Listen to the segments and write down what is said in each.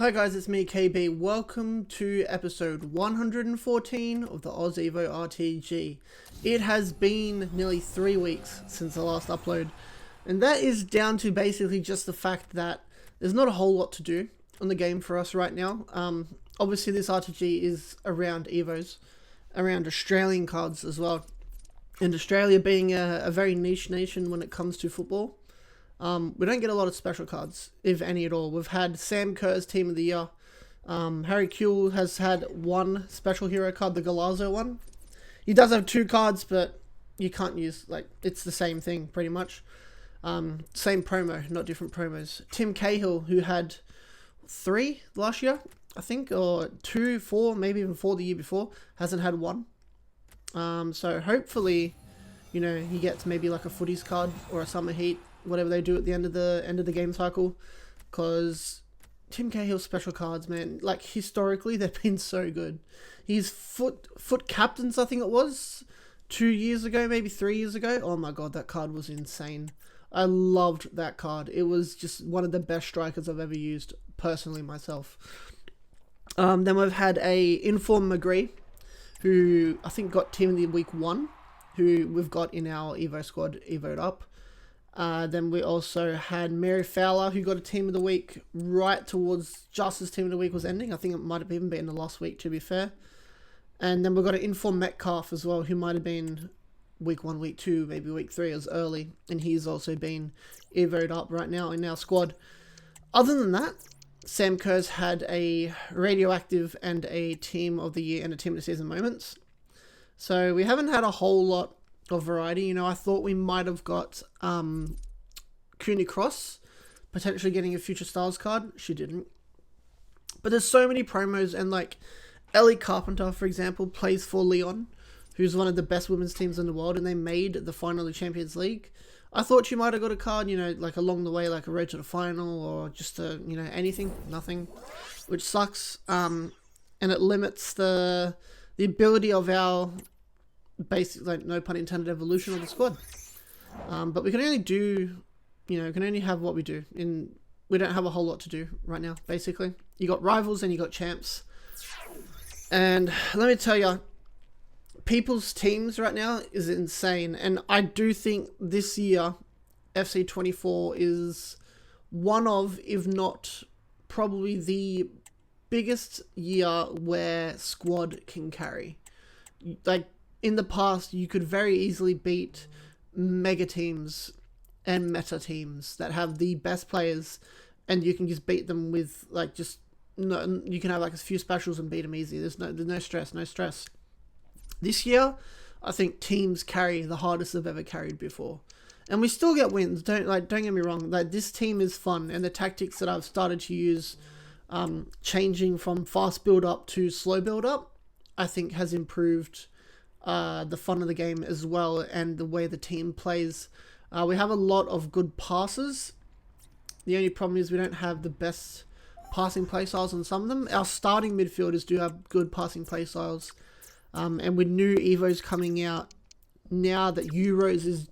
Hi guys, it's me KB. Welcome to episode 114 of the Oz Evo RTG. It has been nearly 3 weeks since the last upload, and that is down to basically just the fact that there's not a whole lot to do on the game for us right now. Obviously this RTG is around Evos, around Australian cards as well, and Australia being a very niche nation when it comes to football. We don't get a lot of special cards, if any at all. We've had Sam Kerr's Team of the Year. Harry Kuehl has had one special hero card, the Galazzo one. He does have 2 cards, but you can't use, it's the same thing, pretty much. Same promo, not different promos. Tim Cahill, who had 3 last year, I think, or 2, 4, maybe even 4 the year before, hasn't had 1. So hopefully, he gets maybe like a footies card or a summer heat, whatever they do at the end of the game cycle, because Tim Cahill's special cards, man, like historically they've been so good. He's foot captains, I think it was 2 years ago, maybe 3 years ago. Oh my god, that card was insane. I loved that card. It was just one of the best strikers I've ever used personally myself. Then we've had a Inform McGree, who I think got Team of the Week 1, who we've got in our Evo squad, Evo'd up. Then we also had Mary Fowler, who got a Team of the Week right towards just as Team of the Week was ending. I think it might have even been the last week, to be fair. And then we've got an Inform Metcalf as well, who might have been week 1, week 2, maybe week 3 as early. And he's also been Evo'd up right now in our squad. Other than that, Sam Kerr's had a Radioactive and a Team of the Year and a Team of the Season moments. So we haven't had a whole lot of variety. I thought we might have got Cooney Cross potentially getting a Future Stars card. She didn't. But there's so many promos, and like Ellie Carpenter, for example, plays for Lyon, who's one of the best women's teams in the world, and they made the final of the Champions League. I thought she might have got a card, like along the way, like a road to the final, or just anything, nothing, which sucks. And it limits the ability of our basic, no pun intended, evolution of the squad. But we can only do, can only have what we do. We don't have a whole lot to do right now, basically. You got rivals and you got champs. And let me tell you, people's teams right now is insane. And I do think this year, FC24 is one of, if not probably the biggest year where squad can carry. In the past, you could very easily beat mega teams and meta teams that have the best players, and you can just beat them with you can have a few specials and beat them easy. There's no stress. This year, I think teams carry the hardest they've ever carried before, and we still get wins. Don't get me wrong. This team is fun, and the tactics that I've started to use, changing from fast build up to slow build up, I think has improved the fun of the game as well, and the way the team plays. We have a lot of good passes. The only problem is we don't have the best passing play styles on some of them. Our starting midfielders do have good passing play styles, and with new Evos coming out now that Euros is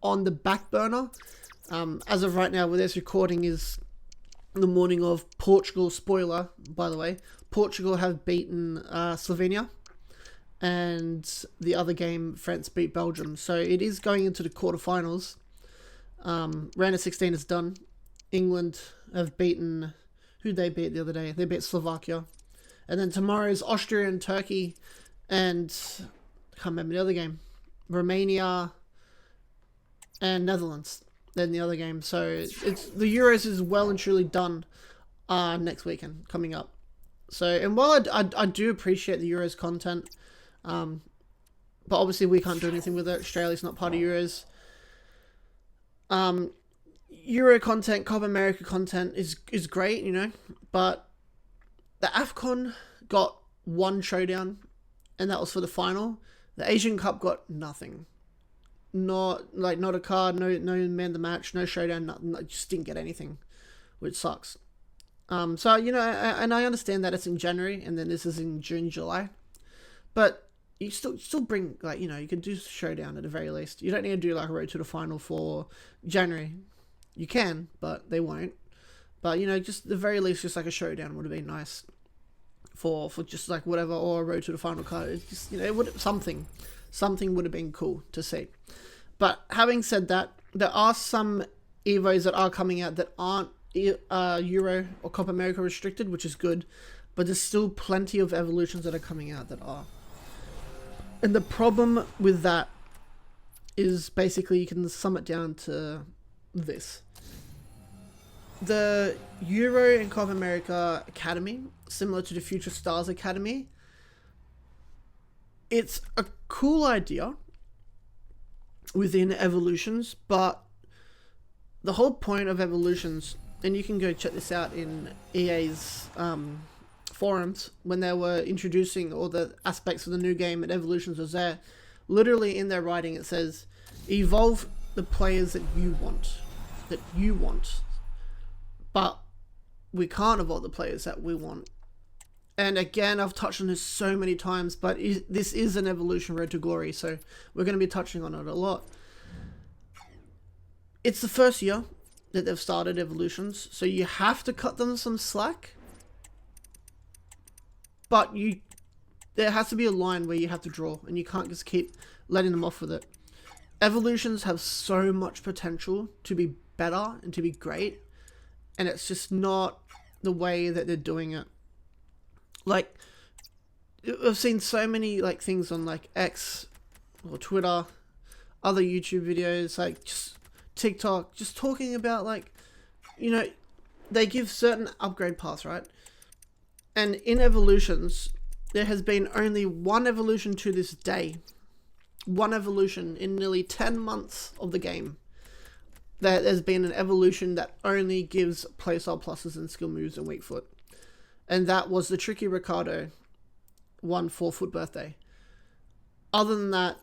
on the back burner, as of right now, where this recording is the morning of Portugal. Spoiler, by the way, Portugal have beaten Slovenia, and the other game, France beat Belgium. So it is going into the quarterfinals. Round of 16 is done. England have beaten... Who'd they beat the other day? They beat Slovakia. And then tomorrow is Austria and Turkey. And I can't remember the other game. Romania and Netherlands. Then the other game. So it's the Euros is well and truly done next weekend coming up. So, and while I do appreciate the Euros content, but obviously we can't do anything with it. Australia's not part of Euros. Euro content, Copa America content is great, but the AFCON got one showdown, and that was for the final. The Asian Cup got nothing. Not a card, no man the match, no showdown, nothing. Just didn't get anything, which sucks. So and I understand that it's in January, and then this is in June, July, but you still bring, you can do showdown at the very least. You don't need to do a road to the final for January. You can, but they won't. But, you know, just the very least, just like a showdown would have been nice for just like whatever, or a road to the final card. It's just, you know, it would something would have been cool to see. But having said that, there are some evos that are coming out that aren't Euro or Copa America restricted, which is good. But there's still plenty of evolutions that are coming out that are. And the problem with that is basically, you can sum it down to this. The Euro and Copa America Academy, similar to the Future Stars Academy, it's a cool idea within evolutions, but the whole point of evolutions, and you can go check this out in EA's forums, when they were introducing all the aspects of the new game and evolutions was there, literally in their writing it says, evolve the players that you want. But we can't evolve the players that we want. And again, I've touched on this so many times, but this is an evolution road to glory, so we're going to be touching on it a lot. It's the first year that they've started evolutions, so you have to cut them some slack. But there has to be a line where you have to draw, and you can't just keep letting them off with it. Evolutions have so much potential to be better and to be great, and it's just not the way that they're doing it. Like, I've seen so many like things on like X or Twitter, other YouTube videos, like just TikTok, just talking about like, you know, they give certain upgrade paths, right? And in evolutions, there has been only one evolution to this day. One evolution in nearly 10 months of the game. There's been an evolution that only gives playstyle pluses and skill moves and weak foot. And that was the Tricky Ricardo 4-foot birthday. Other than that,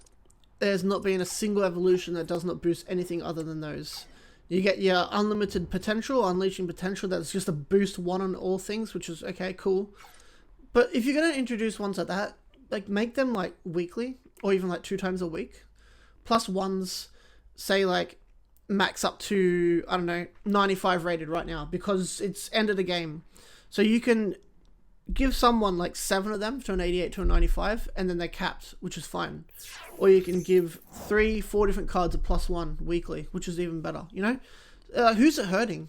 there's not been a single evolution that does not boost anything other than those. You get your unlimited potential, unleashing potential, that's just a boost one on all things, which is okay, cool. But if you're going to introduce ones like that, like make them like weekly, or even like 2 times a week. Plus ones, say like max up to, I don't know, 95 rated right now, because it's end of the game. So you can give someone like 7 of them to an 88 to a 95, and then they're capped, which is fine. Or you can give 3-4 different cards of +1 weekly, which is even better, you know? Who's it hurting?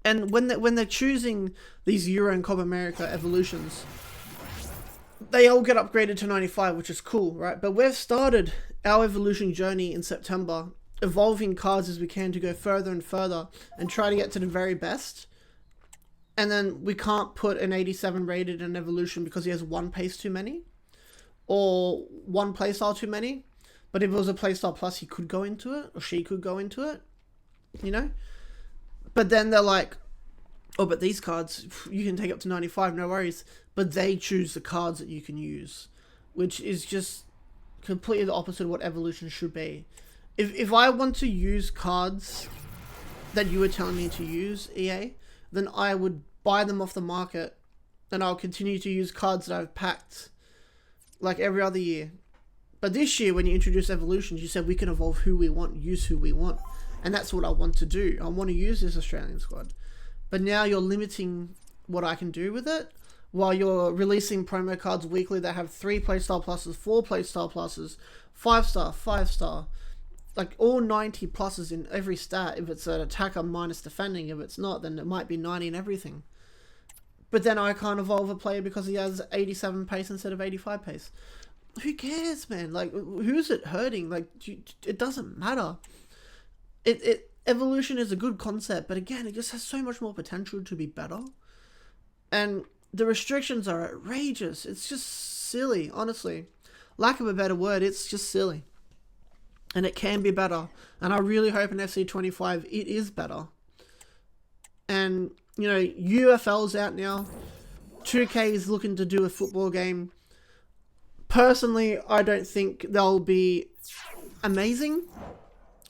And when they're choosing these Euro and Copa America evolutions, they all get upgraded to 95, which is cool, right? But we've started our evolution journey in September, evolving cards as we can to go further and further and try to get to the very best. And then we can't put an 87 rated in evolution because he has 1 pace too many or 1 playstyle too many. But if it was a playstyle plus, he could go into it, or she could go into it, you know? But then they're like, oh, but these cards, you can take up to 95, no worries. But they choose the cards that you can use, which is just completely the opposite of what evolution should be. If I want to use cards that you were telling me to use, EA, then I would buy them off the market, and I'll continue to use cards that I've packed like every other year. But this year, when you introduced evolutions, you said we can evolve who we want, use who we want. And that's what I want to do. I want to use this Australian squad. But now you're limiting what I can do with it, while you're releasing promo cards weekly that have 3 playstyle pluses, 4 playstyle pluses, 5-star, 5-star, like all 90 pluses in every stat. If it's an attacker minus defending, if it's not, then it might be 90 in everything. But then I can't evolve a player because he has 87 pace instead of 85 pace. Who cares, man? Like, who's it hurting? Like, it doesn't matter. Evolution is a good concept, but again, it just has so much more potential to be better. And the restrictions are outrageous. It's just silly, honestly. Lack of a better word, it's just silly. And it can be better. And I really hope in FC25 it is better. And, you know, UFL's out now. 2K is looking to do a football game. Personally, I don't think they'll be amazing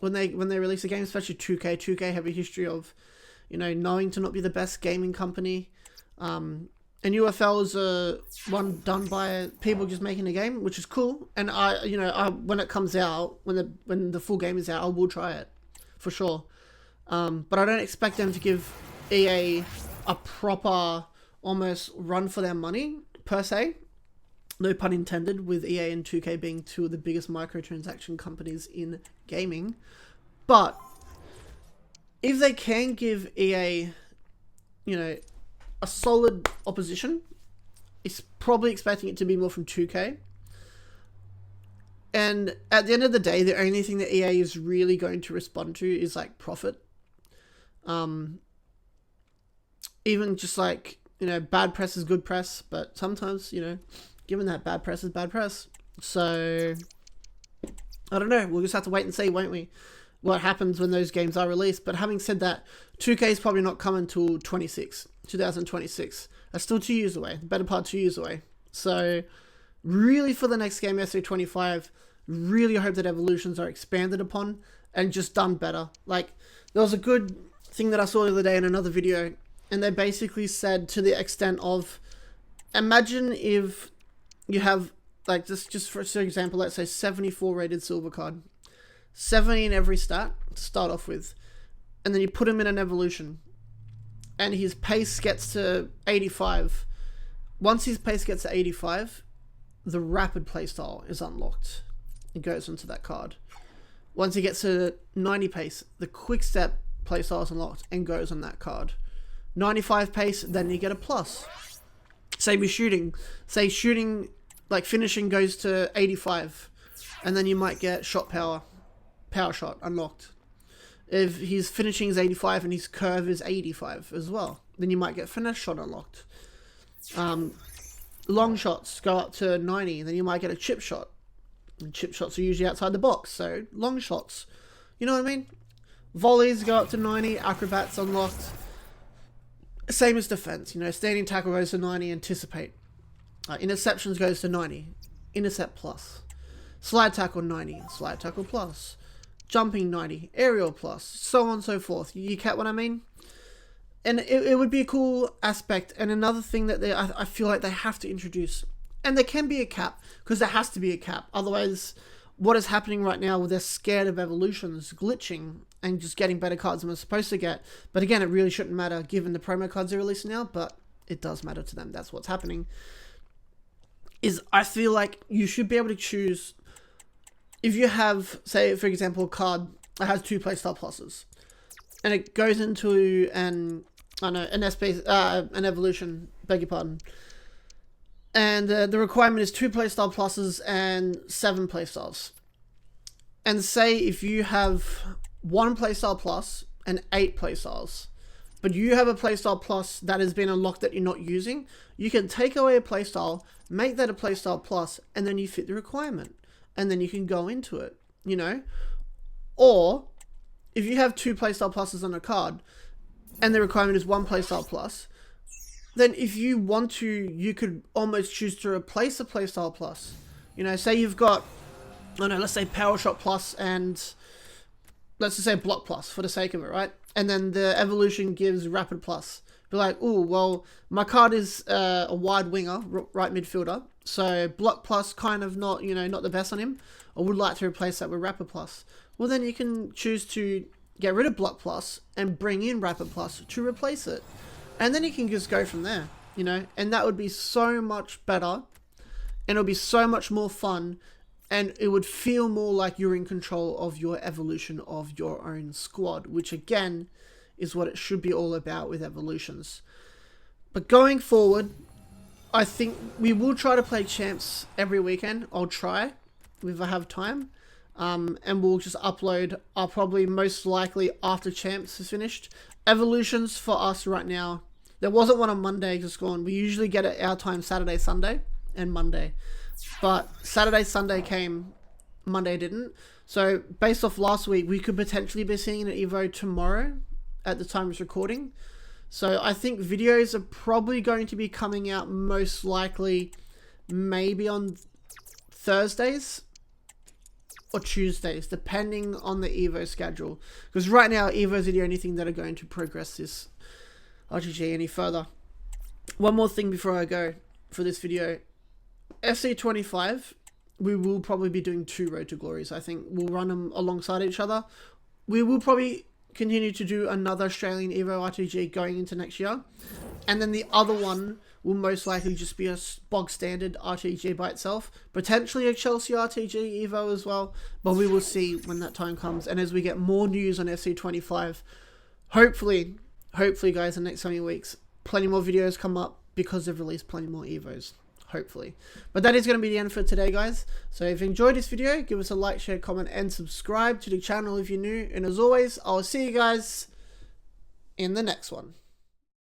when they release a game, especially 2K. 2K have a history of, you know, knowing to not be the best gaming company. And UFL is one done by people just making a game, which is cool. And when it comes out, when the full game is out, I will try it for sure. But I don't expect them to give EA a proper almost run for their money per se. No pun intended, with EA and 2K being two of the biggest microtransaction companies in gaming. But if they can give EA, you know, a solid opposition, it's probably expecting it to be more from 2K. And at the end of the day, the only thing that EA is really going to respond to is like profit. Even just like, you know, bad press is good press, but sometimes, you know, given that bad press is bad press. So I don't know. We'll just have to wait and see, won't we? What happens when those games are released. But having said that, 2K is probably not coming until 2026. That's still 2 years away. The better part 2 years away. So really for the next game, FC24, really hope that evolutions are expanded upon and just done better. Like, there was a good thing that I saw the other day in another video, and they basically said to the extent of, imagine if you have, like, just for example, let's say 74 rated silver card, 70 in every stat to start off with, and then you put him in an evolution, and his pace gets to 85. Once his pace gets to 85, the rapid playstyle is unlocked. It goes into that card. Once he gets to 90 pace, the quick step playstyle is unlocked and goes on that card. 95 pace, then you get a plus. Same with shooting. Say shooting, like finishing, goes to 85, and then you might get shot power shot unlocked. If his finishing is 85 and his curve is 85 as well, then you might get finesse shot unlocked. Long shots go up to 90, then you might get a chip shot. And chip shots are usually outside the box, so long shots. You know what I mean? Volleys go up to 90, acrobats unlocked. Same as defense, you know, standing tackle goes to 90, anticipate. Interceptions goes to 90, intercept plus. Slide tackle 90, slide tackle plus. Jumping 90, aerial plus, so on and so forth. You get what I mean? And it would be a cool aspect. And another thing that I feel like they have to introduce, and there can be a cap, because there has to be a cap. Otherwise, what is happening right now, they're scared of evolutions glitching and just getting better cards than we're supposed to get. But again, it really shouldn't matter given the promo cards are releasing now, but it does matter to them. That's what's happening. Is I feel like you should be able to choose, if you have, say, for example, a card that has 2 playstyle pluses, and it goes into an evolution, beg your pardon, and the requirement is 2 playstyle pluses and 7 playstyles. And say if you have 1 playstyle plus and 8 playstyles, but you have a playstyle plus that has been unlocked that you're not using, you can take away a playstyle, make that a playstyle plus, and then you fit the requirement. And then you can go into it, you know? Or, if you have 2 playstyle pluses on a card, and the requirement is 1 playstyle plus, then if you want to, you could almost choose to replace a playstyle plus. You know, say you've got, I don't know, let's say power shot plus and let's just say block plus for the sake of it, right? And then the evolution gives rapid plus. Be like, oh, well, my card is a wide winger, right midfielder, so block plus kind of not, you know, not the best on him. I would like to replace that with rapid plus. Well, then you can choose to get rid of block plus and bring in rapid plus to replace it. And then you can just go from there, you know, and that would be so much better, and it would be so much more fun, and it would feel more like you're in control of your evolution of your own squad, which again is what it should be all about with evolutions. But going forward, I think we will try to play champs every weekend. I'll try if I have time. And we'll just upload, probably most likely after champs is finished. Evolutions for us right now, there wasn't one on Monday just gone. We usually get it our time Saturday, Sunday, and Monday. But Saturday, Sunday came, Monday didn't. So based off last week, we could potentially be seeing an Evo tomorrow at the time of recording. So I think videos are probably going to be coming out most likely maybe on Thursdays or Tuesdays, depending on the Evo schedule. Because right now, Evos are the only thing that are going to progress this RTG any further. One more thing before I go for this video. FC25, we will probably be doing 2 Road to Glories. I think we'll run them alongside each other. We will probably continue to do another Australian Evo RTG going into next year. And then the other one will most likely just be a bog standard RTG by itself. Potentially a Chelsea RTG Evo as well. But we will see when that time comes. And as we get more news on FC25, hopefully guys, in the next coming weeks, plenty more videos come up because they've released plenty more Evos. Hopefully. But that is going to be the end for today, guys. So if you enjoyed this video, give us a like, share, comment, and subscribe to the channel if you're new. And as always, I'll see you guys in the next one.